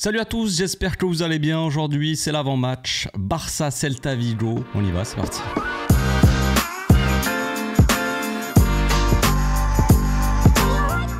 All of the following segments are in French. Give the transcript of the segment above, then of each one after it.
Salut à tous, j'espère que vous allez bien. Aujourd'hui, c'est l'avant-match Barça-Celta Vigo. On y va, c'est parti.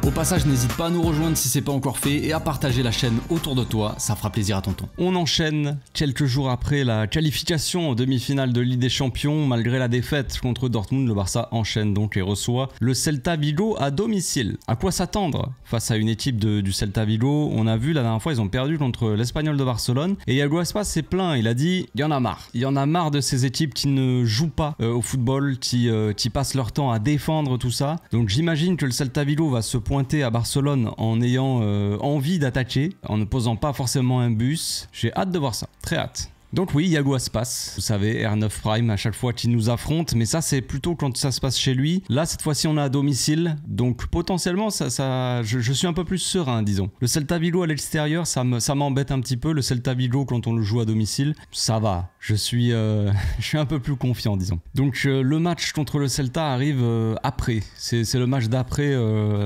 Au passage, n'hésite pas à nous rejoindre si c'est pas encore fait et à partager la chaîne autour de toi, ça fera plaisir à tonton. On enchaîne quelques jours après la qualification en demi-finale de Ligue des Champions. Malgré la défaite contre Dortmund, le Barça enchaîne donc et reçoit le Celta Vigo à domicile. À quoi s'attendre face à une équipe du Celta Vigo? On a vu la dernière fois, ils ont perdu contre l'Espagnol de Barcelone et Iago Aspas s'est plaint, il a dit il y en a marre. Il y en a marre de ces équipes qui ne jouent pas au football, qui passent leur temps à défendre tout ça. Donc j'imagine que le Celta Vigo va se pointer à Barcelone en ayant envie d'attaquer, en ne posant pas forcément un bus. J'ai hâte de voir ça, très hâte. Donc oui, Iago Aspas, vous savez, R9 Prime à chaque fois qu'il nous affronte, mais ça c'est plutôt quand ça se passe chez lui. Là cette fois-ci on est à domicile, donc potentiellement je suis un peu plus serein, disons. Le Celta Vigo à l'extérieur, ça m'embête un petit peu. Le Celta Vigo quand on le joue à domicile, ça va. Je suis un peu plus confiant, disons. Donc le match contre le Celta arrive après. C'est le match d'après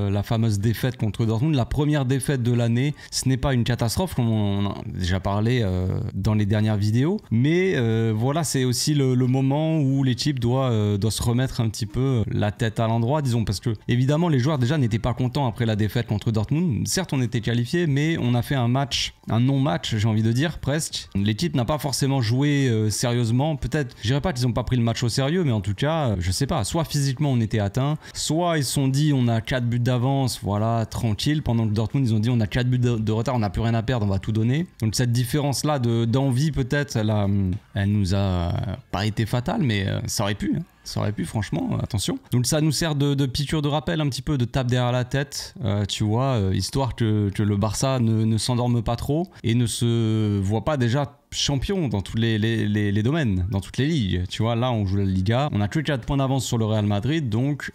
la fameuse défaite contre Dortmund, la première défaite de l'année. Ce n'est pas une catastrophe comme on a déjà parlé dans les dernières vidéos. Mais voilà, c'est aussi le moment où l'équipe doit se remettre un petit peu la tête à l'endroit, disons, parce que évidemment les joueurs déjà n'étaient pas contents après la défaite contre Dortmund. Certes on était qualifié, mais on a fait un non-match, j'ai envie de dire, presque. L'équipe n'a pas forcément joué sérieusement, peut-être, je dirais pas qu'ils n'ont pas pris le match au sérieux, mais en tout cas, je sais pas, soit physiquement on était atteint, soit ils se sont dit on a 4 buts d'avance, voilà, tranquille, pendant que Dortmund ils ont dit on a 4 buts de retard, on n'a plus rien à perdre, on va tout donner. Donc cette différence là d'envie peut-être, elle nous a pas été fatale, mais ça aurait pu. Ça aurait pu, franchement, attention. Donc ça nous sert de piqûre de rappel, un petit peu de tape derrière la tête, tu vois, histoire que le Barça ne s'endorme pas trop et ne se voit pas déjà champion dans tous les domaines, dans toutes les ligues. Tu vois, là on joue la Liga, on a que 4 points d'avance sur le Real Madrid, donc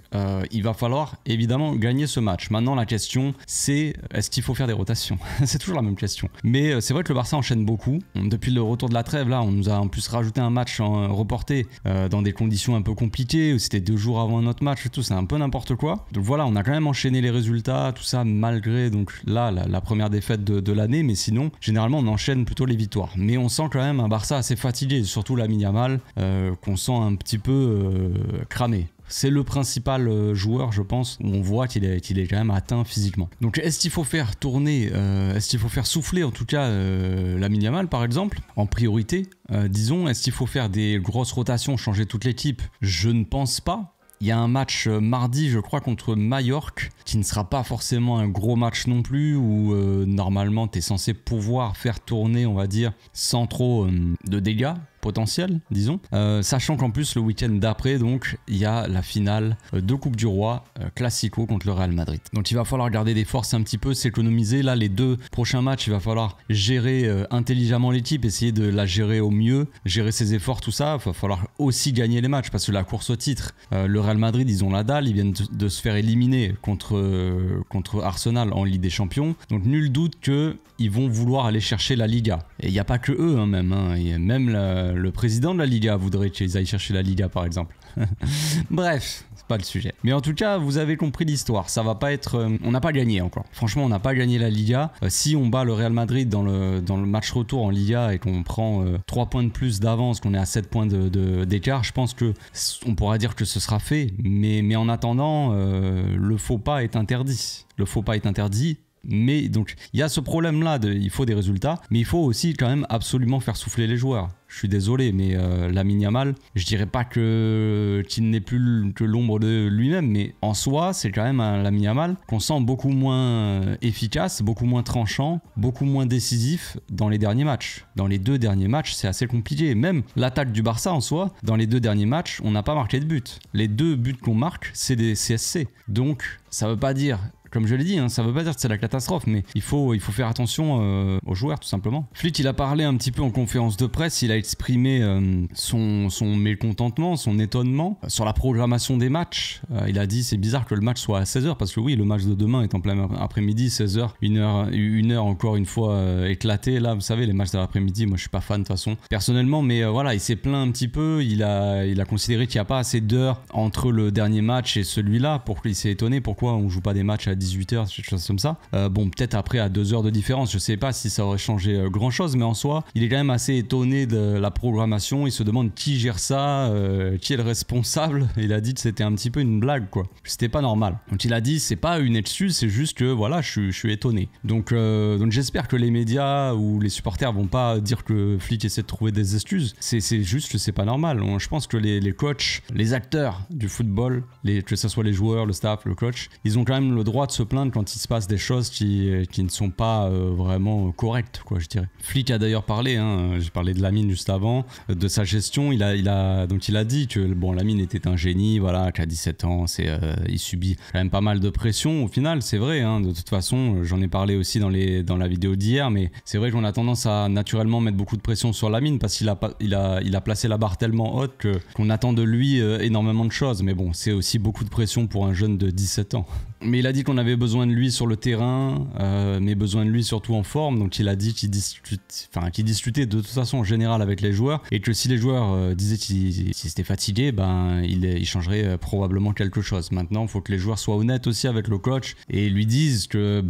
il va falloir évidemment gagner ce match. Maintenant la question c'est, est-ce qu'il faut faire des rotations? C'est toujours la même question. Mais c'est vrai que le Barça enchaîne beaucoup. Depuis le retour de la trêve, là on nous a en plus rajouté un match reporté dans des conditions un peu compliquées, où c'était 2 jours avant notre match et tout, c'est un peu n'importe quoi. Donc voilà, on a quand même enchaîné les résultats, tout ça, malgré donc là la première défaite de l'année, mais sinon généralement on enchaîne plutôt les victoires. Mais on sent quand même un Barça assez fatigué, surtout Lamine Yamal, qu'on sent un petit peu cramé. C'est le principal joueur, je pense, où on voit qu'il est quand même atteint physiquement. Donc est-ce qu'il faut faire tourner, est-ce qu'il faut faire souffler en tout cas Lamine Yamal par exemple, en priorité, disons, est-ce qu'il faut faire des grosses rotations, changer toute l'équipe? Je ne pense pas. Il y a un match mardi, je crois, contre Majorque, qui ne sera pas forcément un gros match non plus, où normalement tu es censé pouvoir faire tourner, on va dire, sans trop de dégâts potentiel, disons. Sachant qu'en plus le week-end d'après, donc il y a la finale de Coupe du Roi, Classico contre le Real Madrid. Donc il va falloir garder des forces un petit peu, s'économiser. Là les 2 prochains matchs, il va falloir gérer intelligemment l'équipe, essayer de la gérer au mieux, gérer ses efforts, tout ça. Il va falloir aussi gagner les matchs, parce que la course au titre, le Real Madrid, ils ont la dalle, ils viennent de se faire éliminer contre Arsenal en Ligue des Champions. Donc nul doute qu'ils vont vouloir aller chercher la Liga. Et il n'y a pas que eux, même. Il y a même le président de la Liga voudrait qu'ils aillent chercher la Liga par exemple. Bref, c'est pas le sujet. Mais en tout cas, vous avez compris l'histoire. Ça va pas être... on n'a pas gagné encore. Franchement, on n'a pas gagné la Liga. Si on bat le Real Madrid dans le match retour en Liga et qu'on prend 3 points de plus d'avance, qu'on est à 7 points d'écart, je pense que on pourra dire que ce sera fait. Mais en attendant, le faux pas est interdit. Le faux pas est interdit. Mais donc il y a ce problème là, il faut des résultats, mais il faut aussi quand même absolument faire souffler les joueurs. Je suis désolé, mais Lamine Yamal, je dirais pas qu'il n'est plus que l'ombre de lui-même, mais en soi, c'est quand même un Lamine Yamal qu'on sent beaucoup moins efficace, beaucoup moins tranchant, beaucoup moins décisif dans les derniers matchs. Dans les 2 derniers matchs, c'est assez compliqué. Même l'attaque du Barça en soi, dans les 2 derniers matchs, on n'a pas marqué de but. Les 2 buts qu'on marque, c'est des CSC. Donc, ça veut pas dire... Comme je l'ai dit, ça veut pas dire que c'est la catastrophe, mais il faut faire attention aux joueurs tout simplement. Flick, il a parlé un petit peu en conférence de presse, il a exprimé son mécontentement, son étonnement sur la programmation des matchs. Il a dit c'est bizarre que le match soit à 16h, parce que oui, le match de demain est en plein après-midi, 16h, une heure encore une fois éclatée. Là, vous savez, les matchs de l'après-midi, moi je suis pas fan de toute façon, personnellement, mais voilà, il s'est plaint un petit peu, il a considéré qu'il n'y a pas assez d'heures entre le dernier match et celui-là, il s'est étonné pourquoi on joue pas des matchs à 18h, quelque chose comme ça. Bon, peut-être après à 2 heures de différence, je sais pas si ça aurait changé grand chose, mais en soi, il est quand même assez étonné de la programmation. Il se demande qui gère ça, qui est le responsable. Il a dit que c'était un petit peu une blague, quoi. C'était pas normal. Donc il a dit c'est pas une excuse, c'est juste que voilà, je suis étonné. Donc j'espère que les médias ou les supporters vont pas dire que Flick essaie de trouver des excuses. C'est juste que c'est pas normal. Je pense que les coachs, les acteurs du football, que ce soit les joueurs, le staff, le coach, ils ont quand même le droit de se plaindre quand il se passe des choses qui ne sont pas vraiment correctes, quoi, je dirais. Flick a d'ailleurs parlé, j'ai parlé de Lamine juste avant, de sa gestion. Il a dit que bon, Lamine était un génie, voilà, qu'à 17 ans, il subit quand même pas mal de pression. Au final, c'est vrai, de toute façon, j'en ai parlé aussi dans la vidéo d'hier, mais c'est vrai qu'on a tendance à naturellement mettre beaucoup de pression sur Lamine parce qu'il a placé la barre tellement haute qu'on attend de lui énormément de choses. Mais bon, c'est aussi beaucoup de pression pour un jeune de 17 ans. Mais il a dit qu'on avait besoin de lui sur le terrain, mais besoin de lui surtout en forme. Donc il a dit qu'il discutait de toute façon en général avec les joueurs et que si les joueurs disaient qu'ils étaient fatigués, il changerait probablement quelque chose. Maintenant, il faut que les joueurs soient honnêtes aussi avec le coach et lui disent que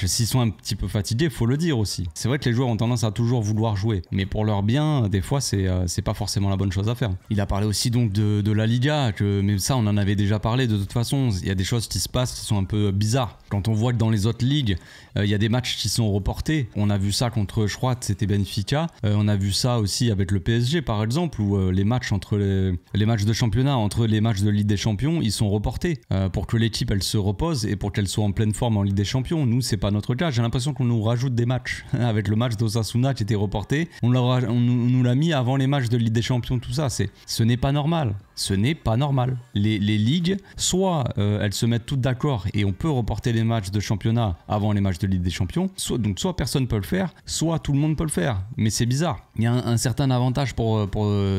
s'ils sont un petit peu fatigués, il faut le dire aussi. C'est vrai que les joueurs ont tendance à toujours vouloir jouer, mais pour leur bien, des fois, c'est pas forcément la bonne chose à faire. Il a parlé aussi donc de la Liga, mais ça, on en avait déjà parlé de toute façon. Il y a des choses qui se passent qui sont un peu bizarres. Quand on voit que dans les autres ligues, il y a des matchs qui sont reportés. On a vu ça contre, je crois, c'était Benfica. On a vu ça aussi avec le PSG, par exemple, où les matchs entre les matchs de championnat, entre les matchs de Ligue des Champions, ils sont reportés pour que l'équipe, elle se repose et pour qu'elle soit en pleine forme en Ligue des Champions. Nous, c'est pas notre cas. J'ai l'impression qu'on nous rajoute des matchs. Avec le match d'Osasuna qui était reporté, on nous l'a mis avant les matchs de Ligue des Champions, tout ça. Ce n'est pas normal. Ce n'est pas normal. Les ligues, soit elles se mettent toutes d'accord et on peut reporter les matchs de championnat avant les matchs de Ligue des Champions, soit personne peut le faire, soit tout le monde peut le faire. Mais c'est bizarre. Il y a un certain avantage pour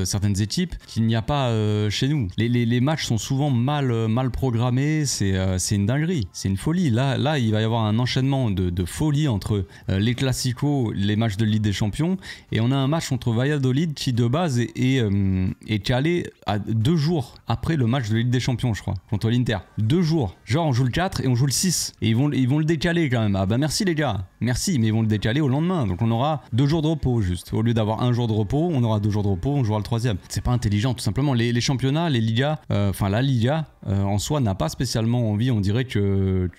certaines équipes qu'il n'y a pas chez nous. Les matchs sont souvent mal programmés, c'est une dinguerie, c'est une folie. Là, il va y avoir un enchaînement de folie entre les Classicos, les matchs de Ligue des Champions, et on a un match contre Valladolid qui de base est calé à 2 jours après le match de Ligue des Champions, je crois, contre l'Inter. 2 jours. Genre on joue le 4 et on joue le 6. Et ils vont le décaler quand même. Ah bah merci les gars. Merci, mais ils vont le décaler au lendemain. Donc on aura 2 jours de repos juste. Au lieu d'avoir 1 jour de repos, on aura 2 jours de repos, on jouera le 3e. C'est pas intelligent tout simplement. Les championnats, les ligas, la Liga en soi n'a pas spécialement envie, on dirait que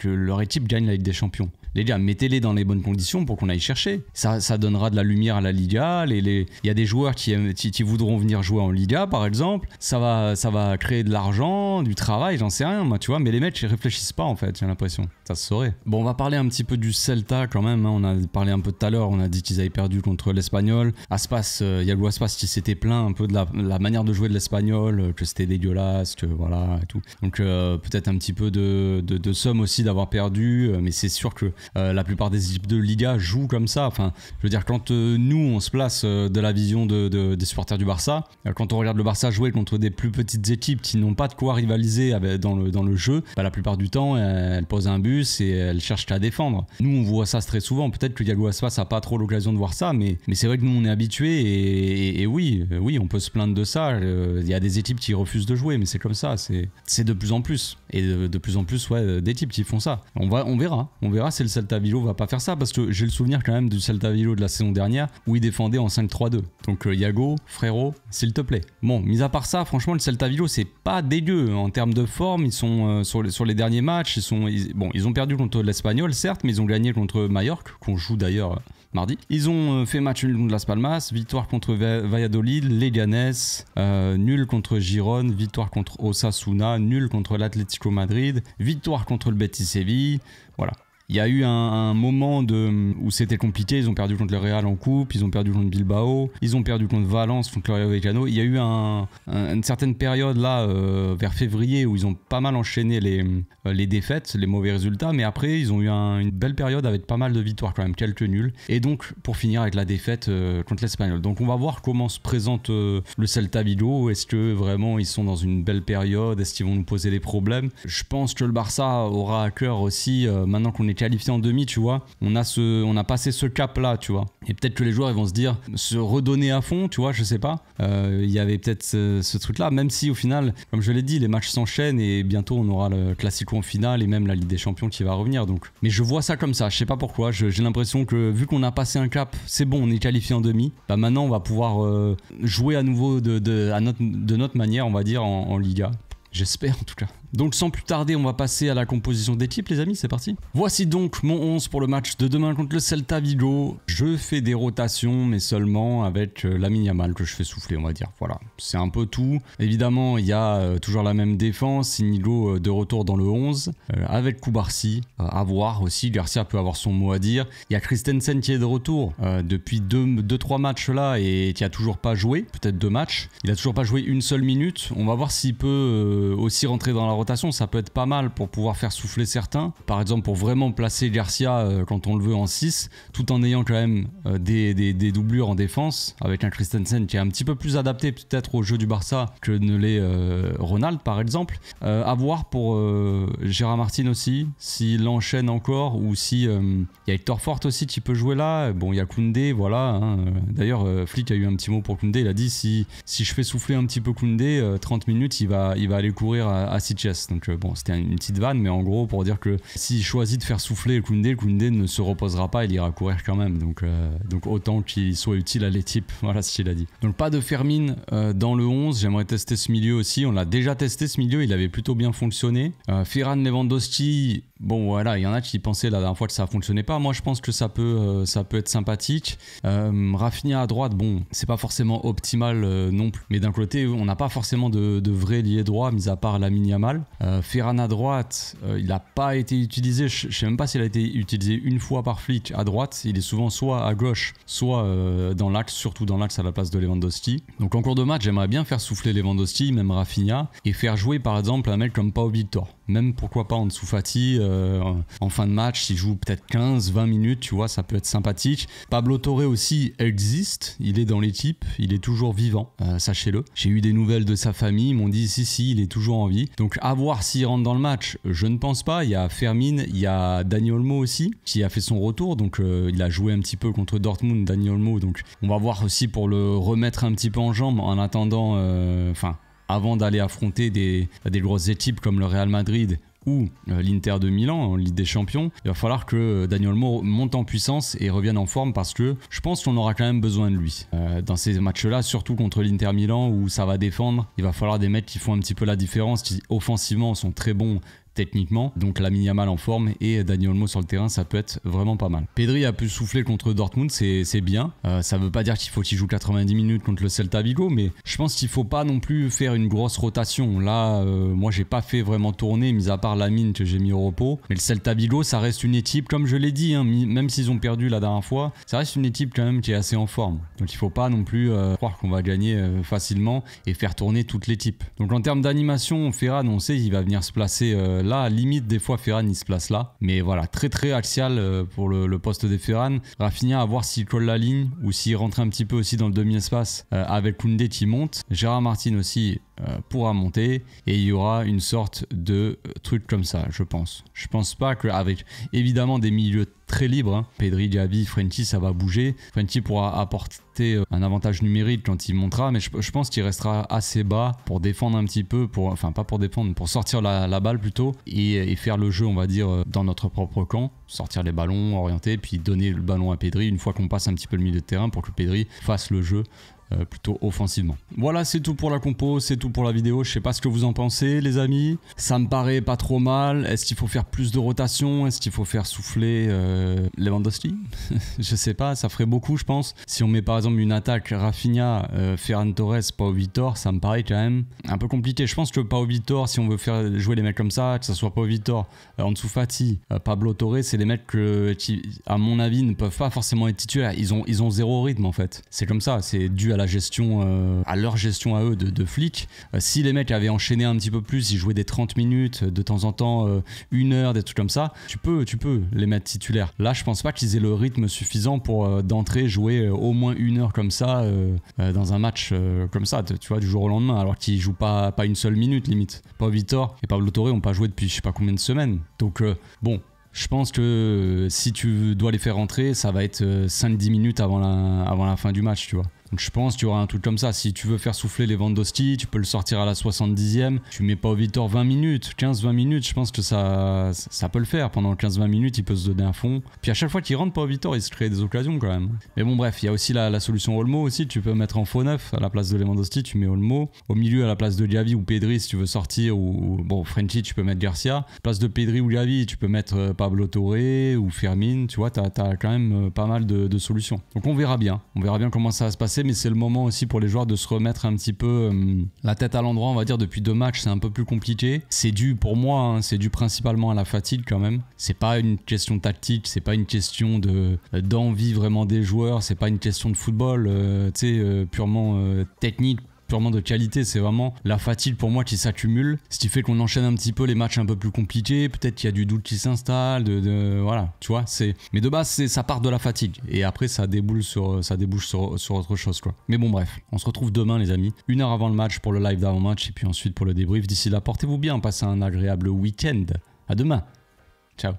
leur équipe gagne la Ligue des Champions. Les gars, mettez-les dans les bonnes conditions pour qu'on aille chercher. Ça donnera de la lumière à la Liga. Il y a des joueurs qui voudront venir jouer en Liga, par exemple. Ça va créer de l'argent, du travail, j'en sais rien, moi, tu vois. Mais les mecs, ils réfléchissent pas, en fait, j'ai l'impression. Ça se saurait. Bon, on va parler un petit peu du Celta, quand même. On a parlé un peu tout à l'heure. On a dit qu'ils avaient perdu contre l'Espagnol. Yago Aspas qui s'était plaint un peu de la manière de jouer de l'Espagnol, que c'était dégueulasse, que voilà, et tout. Donc, peut-être un petit peu de somme aussi d'avoir perdu. Mais c'est sûr que la plupart des équipes de Liga jouent comme ça. Enfin, je veux dire, quand nous on se place de la vision des supporters du Barça, quand on regarde le Barça jouer contre des plus petites équipes qui n'ont pas de quoi rivaliser dans le jeu, la plupart du temps elles posent un bus et elles cherchent à défendre. Nous on voit ça très souvent. Peut-être que Yago Aspas n'a pas trop l'occasion de voir ça, mais c'est vrai que nous on est habitués et oui on peut se plaindre de ça. Il y a des équipes qui refusent de jouer, mais c'est comme ça. C'est de plus en plus et de plus en plus d'équipes qui font ça. On verra si le Celta Vigo va pas faire ça, parce que j'ai le souvenir quand même du Celta Vigo de la saison dernière où il défendait en 5-3-2. Donc Yago, frérot, s'il te plaît. Bon, mis à part ça, franchement le Celta Vigo c'est pas dégueu en termes de forme. Ils sont sur les derniers matchs, ils ont perdu contre l'Espagnol certes, mais ils ont gagné contre Mallorca, qu'on joue d'ailleurs mardi. Ils ont fait match nul contre Las Palmas, victoire contre Valladolid, Leganés, nul contre Girone, victoire contre Osasuna, nul contre l'Atlético Madrid, victoire contre le Betis Séville. Voilà. Il y a eu un moment où c'était compliqué. Ils ont perdu contre le Real en coupe, ils ont perdu contre Bilbao, ils ont perdu contre Valence, contre le Rayo Vallecano. Il y a eu une certaine période là, vers février, où ils ont pas mal enchaîné les défaites, les mauvais résultats. Mais après, ils ont eu une belle période avec pas mal de victoires quand même, quelques nuls. Et donc, pour finir avec la défaite contre l'Espagnol. Donc, on va voir comment se présente le Celta Vigo. Est-ce que vraiment ils sont dans une belle période? Est-ce qu'ils vont nous poser des problèmes? Je pense que le Barça aura à cœur aussi, maintenant qu'on est qualifié en demi, tu vois, on a passé ce cap-là, tu vois. Et peut-être que les joueurs ils vont se dire, se redonner à fond, tu vois, je sais pas. Il y avait peut-être ce truc-là, même si au final, comme je l'ai dit, les matchs s'enchaînent et bientôt on aura le Classico en finale et même la Ligue des Champions qui va revenir. Donc, mais je vois ça comme ça, je sais pas pourquoi. J'ai l'impression que vu qu'on a passé un cap, c'est bon, on est qualifié en demi. Bah maintenant, on va pouvoir jouer à nouveau de notre manière, on va dire, en Liga. J'espère en tout cas. Donc sans plus tarder, on va passer à la composition d'équipe les amis, c'est parti. Voici donc mon 11 pour le match de demain contre le Celta Vigo. Je fais des rotations mais seulement avec Lamine Yamal que je fais souffler on va dire. Voilà, c'est un peu tout. Évidemment il y a toujours la même défense, Inigo de retour dans le 11 avec Koubarsi, à voir aussi, Garcia peut avoir son mot à dire. Il y a Christensen qui est de retour depuis 2-3 matchs là et qui a toujours pas joué, peut-être 2 matchs. Il a toujours pas joué une seule minute, on va voir s'il peut aussi rentrer dans la rotation, ça peut être pas mal pour pouvoir faire souffler certains. Par exemple, pour vraiment placer Garcia quand on le veut en 6, tout en ayant quand même des doublures en défense, avec un Christensen qui est un petit peu plus adapté peut-être au jeu du Barça que ne l'est Ronald par exemple. À voir pour Gérard Martin aussi, s'il enchaîne encore ou si il y a Hector Fort aussi qui peut jouer là. Bon, il y a Koundé, voilà. Hein. D'ailleurs, Flick a eu un petit mot pour Koundé. Il a dit si je fais souffler un petit peu Koundé, 30 minutes, il va aller courir à Sitges. Donc bon, c'était une petite vanne, mais en gros pour dire que s'il choisit de faire souffler Koundé ne se reposera pas, il ira courir quand même. Donc autant qu'il soit utile à l'équipe. Voilà ce qu'il a dit. Donc pas de Fermin dans le 11. J'aimerais tester ce milieu aussi. On l'a déjà testé ce milieu, il avait plutôt bien fonctionné. Ferran, Lewandowski. Bon voilà, il y en a qui pensaient la dernière fois que ça fonctionnait pas. Moi je pense que ça peut être sympathique. Rafinha à droite, bon, c'est pas forcément optimal non plus. Mais d'un côté, on n'a pas forcément de vrai lié droit, mis à part Lamine Yamal. Ferran à droite, il n'a pas été utilisé. Je sais même pas s'il a été utilisé une fois par Flick à droite. Il est souvent soit à gauche, soit dans l'axe, surtout dans l'axe à la place de Lewandowski. Donc en cours de match, j'aimerais bien faire souffler Lewandowski, même Rafinha, et faire jouer par exemple un mec comme Pau Victor. Même pourquoi pas Ansu Fati en fin de match, s'il joue peut-être 15-20 minutes, tu vois, ça peut être sympathique. Pablo Torre aussi existe, il est dans l'équipe, il est toujours vivant, sachez-le. J'ai eu des nouvelles de sa famille, ils m'ont dit si, il est toujours en vie. Donc à voir s'il rentre dans le match, je ne pense pas. Il y a Fermin, il y a Dani Olmo aussi, qui a fait son retour, donc il a joué un petit peu contre Dortmund, Dani Olmo, donc on va voir aussi pour le remettre un petit peu en jambes en attendant, avant d'aller affronter des grosses équipes comme le Real Madrid ou l'Inter de Milan en Ligue des Champions, il va falloir que Dani Olmo monte en puissance et revienne en forme parce que je pense qu'on aura quand même besoin de lui. Dans ces matchs-là, surtout contre l'Inter Milan où ça va défendre, il va falloir des mecs qui font un petit peu la différence, qui offensivement sont très bons techniquement, donc Lamine Yamal en forme et Dani Olmo sur le terrain, ça peut être vraiment pas mal. Pedri a pu souffler contre Dortmund, c'est bien. Ça veut pas dire qu'il faut qu'il joue 90 minutes contre le Celta Vigo, mais je pense qu'il faut pas non plus faire une grosse rotation. Là, moi j'ai pas fait vraiment tourner, mis à part Lamine que j'ai mis au repos. Mais le Celta Vigo, ça reste une équipe, comme je l'ai dit, hein, même s'ils ont perdu la dernière fois, ça reste une équipe quand même qui est assez en forme. Donc il faut pas non plus croire qu'on va gagner facilement et faire tourner toute l'équipe. Donc en termes d'animation, Ferran, on sait qu'il va venir se placer là, limite des fois Ferran il se place là, mais voilà, très axial pour le poste de Ferran. Rafinha à voir s'il colle la ligne ou s'il rentre un petit peu aussi dans le demi-espace avec Koundé qui monte. Gérard Martin aussi pourra monter et il y aura une sorte de truc comme ça, je pense. Je pense pas qu'avec évidemment des milieux très libres, hein, Pedri, Gavi, Frenkie, ça va bouger. Frenkie pourra apporter un avantage numérique quand il montera, mais je pense qu'il restera assez bas pour défendre un petit peu, enfin pas pour défendre, pour sortir la balle plutôt et faire le jeu, on va dire, dans notre propre camp, sortir les ballons, orienter, puis donner le ballon à Pedri une fois qu'on passe un petit peu le milieu de terrain pour que Pedri fasse le jeu plutôt offensivement. Voilà, c'est tout pour la compo, c'est tout pour la vidéo. Je sais pas ce que vous en pensez les amis, ça me paraît pas trop mal. Est-ce qu'il faut faire plus de rotation? Est-ce qu'il faut faire souffler Lewandowski? Je sais pas, ça ferait beaucoup je pense. Si on met par exemple une attaque Rafinha, Ferran Torres, Pau Victor, ça me paraît quand même un peu compliqué. Je pense que Pau Victor, si on veut faire jouer les mecs comme ça, que ce soit Pau Victor, Ansu Fati, Pablo Torre, c'est les mecs qui à mon avis ne peuvent pas forcément être titulaires. Ils ont zéro rythme en fait. C'est comme ça, c'est dû à la gestion, à leur gestion à eux de Flick. Si les mecs avaient enchaîné un petit peu plus, ils jouaient des 30 minutes, de temps en temps 1 heure, des trucs comme ça, tu peux les mettre titulaires. Là, je pense pas qu'ils aient le rythme suffisant pour d'entrée jouer au moins 1 heure comme ça dans un match comme ça, tu vois, du jour au lendemain, alors qu'ils jouent pas une seule minute limite. Pau Victor et Pablo Torre n'ont pas joué depuis je sais pas combien de semaines. Donc bon, Je pense que si tu dois les faire rentrer, ça va être 5-10 minutes avant la fin du match, tu vois. Donc je pense qu'il y aura un truc comme ça. Si tu veux faire souffler Lewandowski, tu peux le sortir à la 70e. Tu mets pas au Vitor 20 minutes, 15-20 minutes. Je pense que ça peut le faire. Pendant 15-20 minutes, il peut se donner à fond. Puis à chaque fois qu'il rentre pas au Vitor, il se crée des occasions quand même. Mais bon, bref, il y a aussi la solution Olmo aussi. Tu peux mettre en faux neuf à la place de Lewandowski, tu mets Olmo. Au milieu, à la place de Diaby ou Pedri, si tu veux sortir, ou bon, Frenkie, tu peux mettre Garcia. À la place de Pedri ou Diaby, tu peux mettre Pablo Torre ou Firmin. Tu vois, t'as quand même pas mal de solutions. Donc on verra bien. On verra bien comment ça va se passer. Mais c'est le moment aussi pour les joueurs de se remettre un petit peu la tête à l'endroit, on va dire. Depuis 2 matchs, c'est un peu plus compliqué. C'est dû, pour moi, hein, c'est dû principalement à la fatigue quand même. C'est pas une question tactique, c'est pas une question d'envie vraiment des joueurs, c'est pas une question de football, purement technique, purement de qualité. C'est vraiment la fatigue pour moi qui s'accumule, ce qui fait qu'on enchaîne un petit peu les matchs un peu plus compliqués. Peut-être qu'il y a du doute qui s'installe, voilà, tu vois. Mais de base, ça part de la fatigue et après ça débouche sur autre chose, quoi. Mais bon, bref, on se retrouve demain, les amis, 1 heure avant le match pour le live d'avant-match et puis ensuite pour le débrief. D'ici là, portez-vous bien, passez un agréable week-end. À demain. Ciao.